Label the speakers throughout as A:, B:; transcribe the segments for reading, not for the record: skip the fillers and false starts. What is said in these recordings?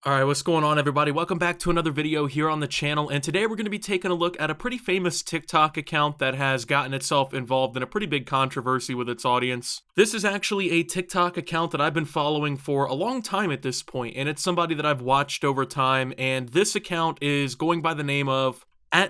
A: Alright, what's going on everybody? Welcome back to another video here on the channel, and today we're going to be taking a look at a pretty famous TikTok account that has gotten itself involved in a pretty big controversy with its audience. This is actually a TikTok account that I've been following for a long time at this point, and it's somebody that I've watched over time, and this account is going by the name of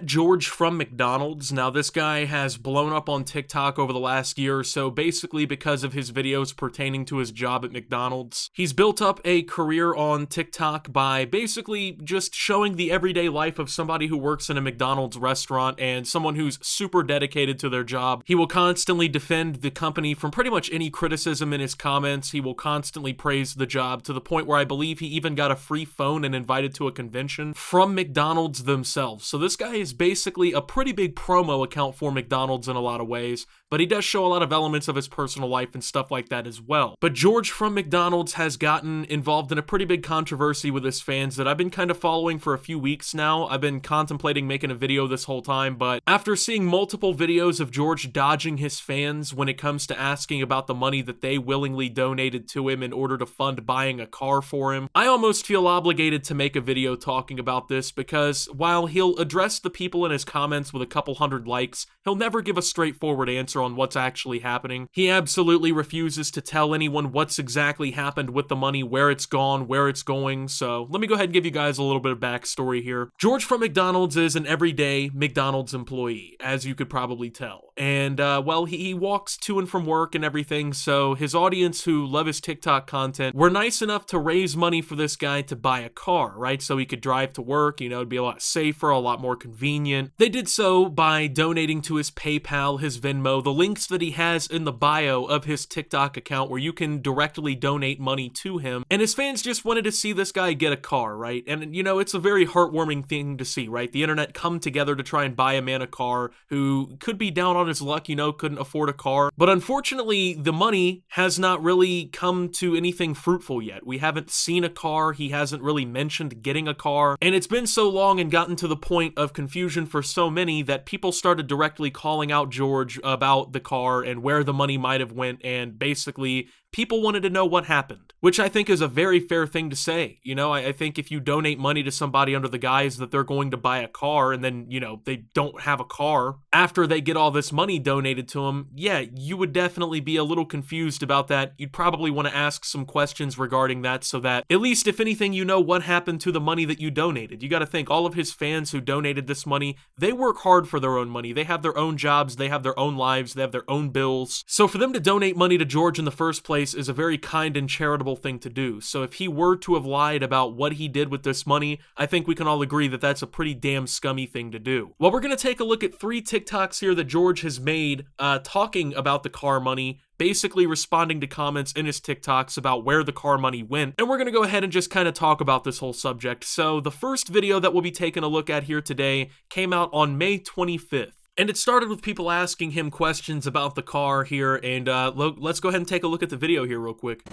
A: @George from McDonald's. Now, this guy has blown up on TikTok over the last year or so, basically because of his videos pertaining to his job at McDonald's. He's built up a career on TikTok by basically just showing the everyday life of somebody who works in a McDonald's restaurant and someone who's super dedicated to their job. He will constantly defend the company from pretty much any criticism in his comments. He will constantly praise the job to the point where I believe he even got a free phone and invited to a convention from McDonald's themselves. So this guy is basically a pretty big promo account for McDonald's in a lot of ways, but he does show a lot of elements of his personal life and stuff like that as well. But George from McDonald's has gotten involved in a pretty big controversy with his fans that I've been kind of following for a few weeks now. I've been contemplating making a video this whole time, but after seeing multiple videos of George dodging his fans when it comes to asking about the money that they willingly donated to him in order to fund buying a car for him, I almost feel obligated to make a video talking about this, because while he'll address the people in his comments with a couple hundred likes, he'll never give a straightforward answer on what's actually happening. He absolutely refuses to tell anyone what's exactly happened with the money, where it's gone, where it's going. So let me go ahead and give you guys a little bit of backstory here. George from McDonald's is an everyday McDonald's employee, as you could probably tell. And well, he walks to and from work and everything, so his audience who love his TikTok content were nice enough to raise money for this guy to buy a car, right? So he could drive to work, you know, it'd be a lot safer, a lot more convenient. They did so by donating to his PayPal, his Venmo, the links that he has in the bio of his TikTok account where you can directly donate money to him. And his fans just wanted to see this guy get a car, right? And, you know, it's a very heartwarming thing to see, right? The internet come together to try and buy a man a car who could be down on his luck, you know, couldn't afford a car. But unfortunately, the money has not really come to anything fruitful yet. We haven't seen a car. He hasn't really mentioned getting a car. And it's been so long and gotten to the point of confusion for so many that people started directly calling out George about the car and where the money might have went, and basically people wanted to know what happened, which I think is a very fair thing to say. You know, I think if you donate money to somebody under the guise that they're going to buy a car and then, you know, they don't have a car after they get all this money donated to them, yeah, you would definitely be a little confused about that. You'd probably want to ask some questions regarding that so that at least if anything, you know what happened to the money that you donated. You got to think all of his fans who donated this money, they work hard for their own money. They have their own jobs, they have their own lives, they have their own bills. So for them to donate money to George in the first place is a very kind and charitable thing to do. So if he were to have lied about what he did with this money, I think we can all agree that that's a pretty damn scummy thing to do. Well, we're going to take a look at 3 TikToks here that George has made talking about the car money, basically responding to comments in his TikToks about where the car money went. And we're going to go ahead and just kind of talk about this whole subject. So the first video that we'll be taking a look at here today came out on May 25th. And it started with people asking him questions about the car here, and let's go ahead and take a look at the video here real quick.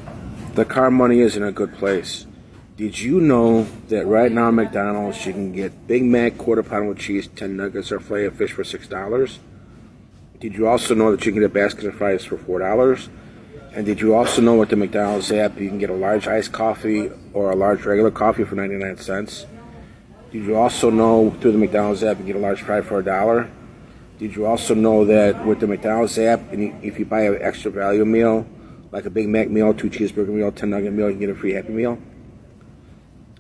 B: The car money is in a good place. Did you know that right now at McDonald's you can get Big Mac, quarter pound with cheese, 10 nuggets, or filet of fish for $6? Did you also know that you can get a basket of fries for $4? And did you also know with the McDonald's app you can get a large iced coffee or a large regular coffee for 99 cents? Did you also know through the McDonald's app you can get a large fry for $1? Did you also know that with the McDonald's app, if you buy an extra value meal, like a Big Mac meal, 2 cheeseburger meal, 10 nugget meal, you can get a free Happy Meal?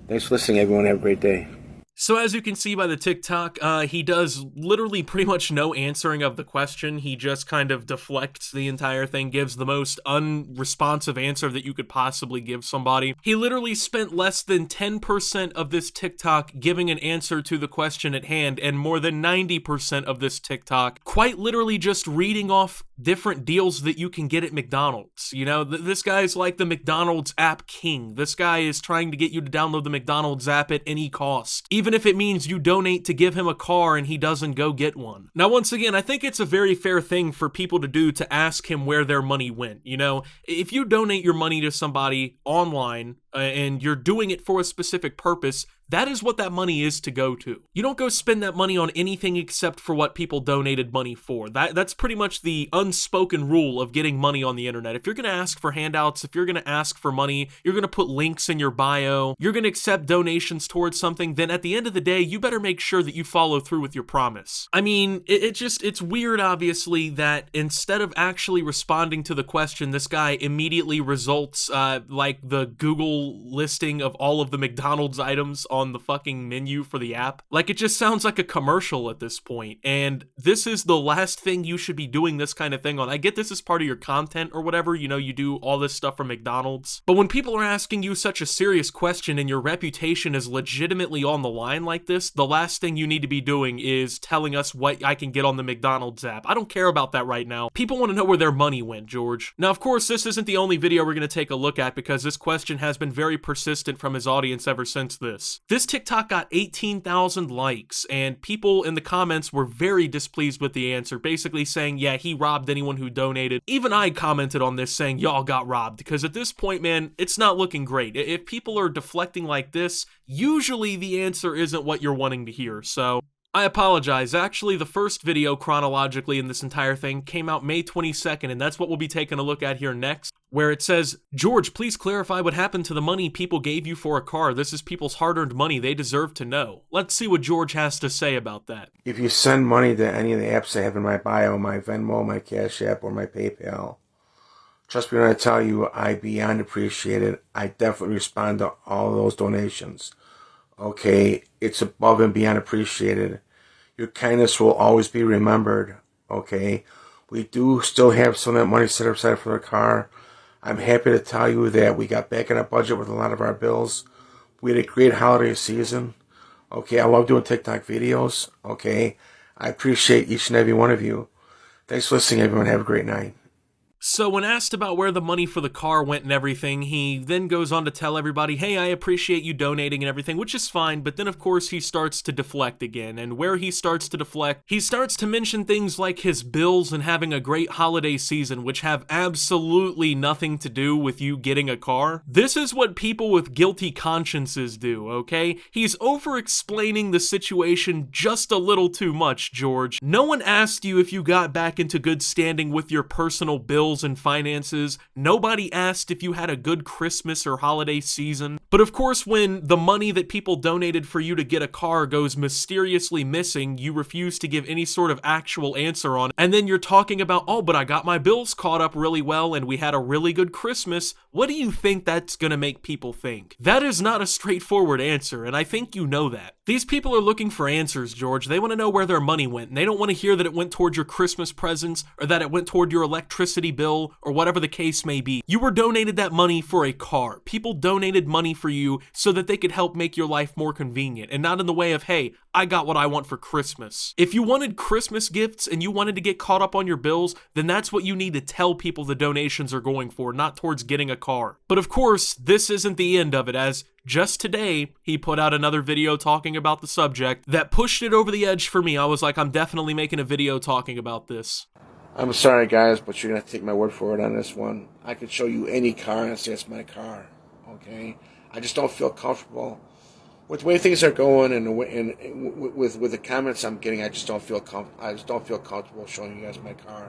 B: Thanks for listening, everyone. Have a great day.
A: So as you can see by the TikTok, he does literally pretty much no answering of the question. He just kind of deflects the entire thing, gives the most unresponsive answer that you could possibly give somebody. He literally spent less than 10% of this TikTok giving an answer to the question at hand, and more than 90% of this TikTok quite literally just reading off different deals that you can get at McDonald's. You know, this guy's like the McDonald's app king. This guy is trying to get you to download the McDonald's app at any cost, even if it means you donate to give him a car and he doesn't go get one. Now, once again, I think it's a very fair thing for people to do to ask him where their money went. You know, if you donate your money to somebody online and you're doing it for a specific purpose, that is what that money is to go to. You don't go spend that money on anything except for what people donated money for. That's pretty much the unspoken rule of getting money on the internet. If you're going to ask for handouts, if you're going to ask for money, you're going to put links in your bio, you're going to accept donations towards something, then at the end of the day, you better make sure that you follow through with your promise. I mean, it's weird, obviously, that instead of actually responding to the question, this guy immediately results like the Google listing of all of the McDonald's items on the fucking menu for the app. Like, it just sounds like a commercial at this point, and this is the last thing you should be doing this kind of thing on. I get this is part of your content or whatever, you know, you do all this stuff from McDonald's, but when people are asking you such a serious question and your reputation is legitimately on the line like this, the last thing you need to be doing is telling us what I can get on the McDonald's app. I don't care about that right now. People want to know where their money went, George. Now, of course, this isn't the only video we're going to take a look at, because this question has been very persistent from his audience ever since this. This TikTok got 18,000 likes, and people in the comments were very displeased with the answer, basically saying, yeah, he robbed anyone who donated. Even I commented on this saying, y'all got robbed, because at this point, man, it's not looking great. If people are deflecting like this, usually the answer isn't what you're wanting to hear, so I apologize. Actually, the first video chronologically in this entire thing came out May 22nd, and that's what we'll be taking a look at here next, where it says, George, please clarify what happened to the money people gave you for a car. This is people's hard-earned money. They deserve to know. Let's see what George has to say about that.
B: If you send money to any of the apps I have in my bio, my Venmo, my Cash App, or my PayPal, trust me when I tell you, I beyond appreciate it. I definitely respond to all those donations. Okay, it's above and beyond appreciated. Your kindness will always be remembered. Okay, we do still have some of that money set aside for the car. I'm happy to tell you that we got back in our budget with a lot of our bills. We had a great holiday season. Okay, I love doing TikTok videos. Okay, I appreciate each and every one of you. Thanks for listening, everyone. Have a great night.
A: So when asked about where the money for the car went and everything, he then goes on to tell everybody, hey, I appreciate you donating and everything, which is fine, but then of course he starts to deflect again, and where he starts to deflect, he starts to mention things like his bills and having a great holiday season, which have absolutely nothing to do with you getting a car. This is what people with guilty consciences do, okay? He's over-explaining the situation just a little too much, George. No one asked you if you got back into good standing with your personal bills and finances. Nobody asked if you had a good Christmas or holiday season. But of course, when the money that people donated for you to get a car goes mysteriously missing, you refuse to give any sort of actual answer on it. And then you're talking about, oh, but I got my bills caught up really well and we had a really good Christmas. What do you think that's gonna make people think? That is not a straightforward answer, and I think you know that. These people are looking for answers, George. They want to know where their money went, and they don't want to hear that it went toward your Christmas presents or that it went toward your electricity bill or whatever the case may be. You were donated that money for a car. People donated money for you so that they could help make your life more convenient, and not in the way of, hey, I got what I want for Christmas. If you wanted Christmas gifts and you wanted to get caught up on your bills, then that's what you need to tell people the donations are going for, not towards getting a car. But of course, this isn't the end of it, as just today, he put out another video talking about the subject that pushed it over the edge for me. I was like, I'm definitely making a video talking about this.
B: I'm sorry, guys, but you're going to take my word for it on this one. I could show you any car and say it's my car, okay? I just don't feel comfortable. With the way things are going and with the comments I'm getting, I just don't feel comfortable showing you guys my car.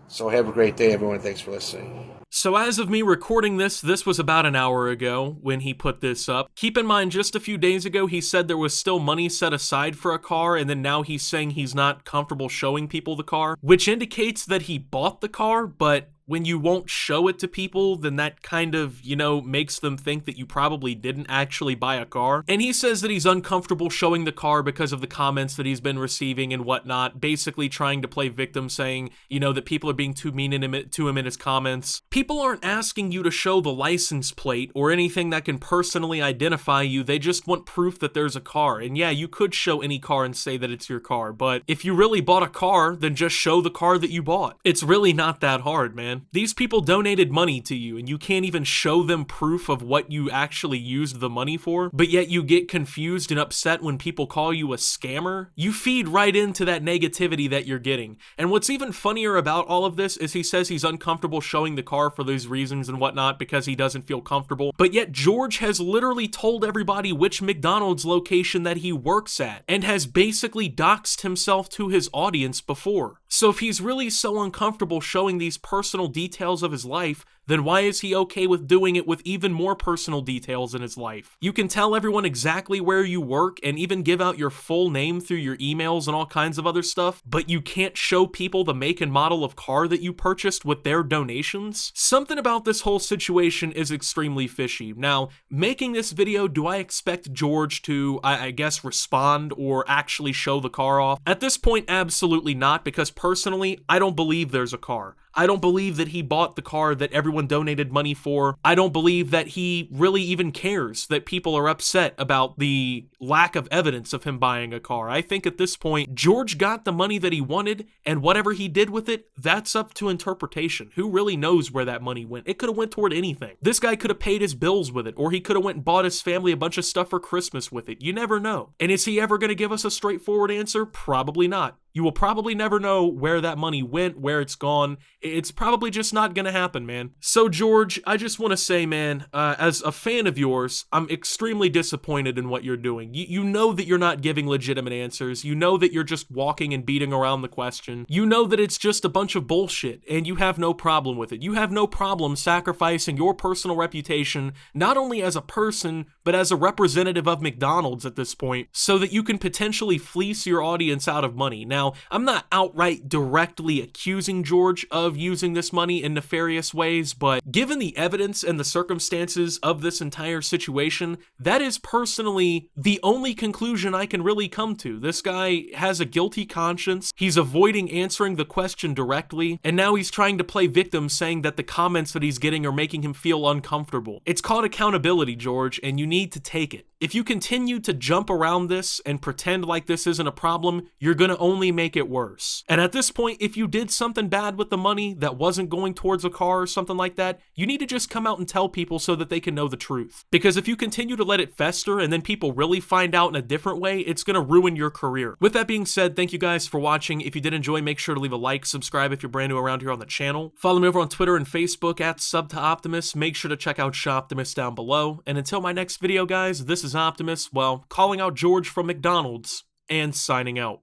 B: So have a great day, everyone. Thanks for listening.
A: So as of me recording this was about an hour ago when he put this up. Keep in mind, just a few days ago, he said there was still money set aside for a car, and then now he's saying he's not comfortable showing people the car, which indicates that he bought the car, but when you won't show it to people, then that kind of, you know, makes them think that you probably didn't actually buy a car. And he says that he's uncomfortable showing the car because of the comments that he's been receiving and whatnot, basically trying to play victim, saying, you know, that people are being too mean to him in his comments. People aren't asking you to show the license plate or anything that can personally identify you. They just want proof that there's a car. And yeah, you could show any car and say that it's your car, but if you really bought a car, then just show the car that you bought. It's really not that hard, man. man. These people donated money to you and you can't even show them proof of what you actually used the money for, but yet you get confused and upset when people call you a scammer. You feed right into that negativity that you're getting. And what's even funnier about all of this is he says he's uncomfortable showing the car for those reasons and whatnot because he doesn't feel comfortable, but yet George has literally told everybody which McDonald's location that he works at and has basically doxed himself to his audience before. So if he's really so uncomfortable showing these personal details of his life, then why is he okay with doing it with even more personal details in his life? You can tell everyone exactly where you work and even give out your full name through your emails and all kinds of other stuff, but you can't show people the make and model of car that you purchased with their donations? Something about this whole situation is extremely fishy. Now, making this video, do I expect George to, I guess, respond or actually show the car off? At this point, absolutely not, because personally, I don't believe there's a car. I don't believe that he bought the car that everyone donated money for. I don't believe that he really even cares that people are upset about the lack of evidence of him buying a car. I think at this point, George got the money that he wanted, and whatever he did with it, that's up to interpretation. Who really knows where that money went? It could have went toward anything. This guy could have paid his bills with it, or he could have went and bought his family a bunch of stuff for Christmas with it. You never know. And is he ever going to give us a straightforward answer? Probably not. You will probably never know where that money went, where it's gone. It's probably just not gonna happen, man. So George, I just want to say, man, as a fan of yours, I'm extremely disappointed in what you're doing. You know that you're not giving legitimate answers. You know that you're just walking and beating around the question. You know that it's just a bunch of bullshit, and you have no problem with it. You have no problem sacrificing your personal reputation, not only as a person, but as a representative of McDonald's at this point, so that you can potentially fleece your audience out of money. Now, I'm not outright directly accusing George of using this money in nefarious ways, but given the evidence and the circumstances of this entire situation, that is personally the only conclusion I can really come to. This guy has a guilty conscience, he's avoiding answering the question directly, and now he's trying to play victim, saying that the comments that he's getting are making him feel uncomfortable. It's called accountability, George, and you need to take it. If you continue to jump around this and pretend like this isn't a problem, you're gonna only make it worse. And at this point, if you did something bad with the money that wasn't going towards a car or something like that, you need to just come out and tell people so that they can know the truth. Because if you continue to let it fester and then people really find out in a different way, it's gonna ruin your career. With that being said, thank you guys for watching. If you did enjoy, make sure to leave a like, subscribe if you're brand new around here on the channel. Follow me over on Twitter and Facebook at @SubToOptimus. Make sure to check out Shoptimus down below. And until my next video, guys, this is Optimus, well, calling out George from McDonald's and signing out.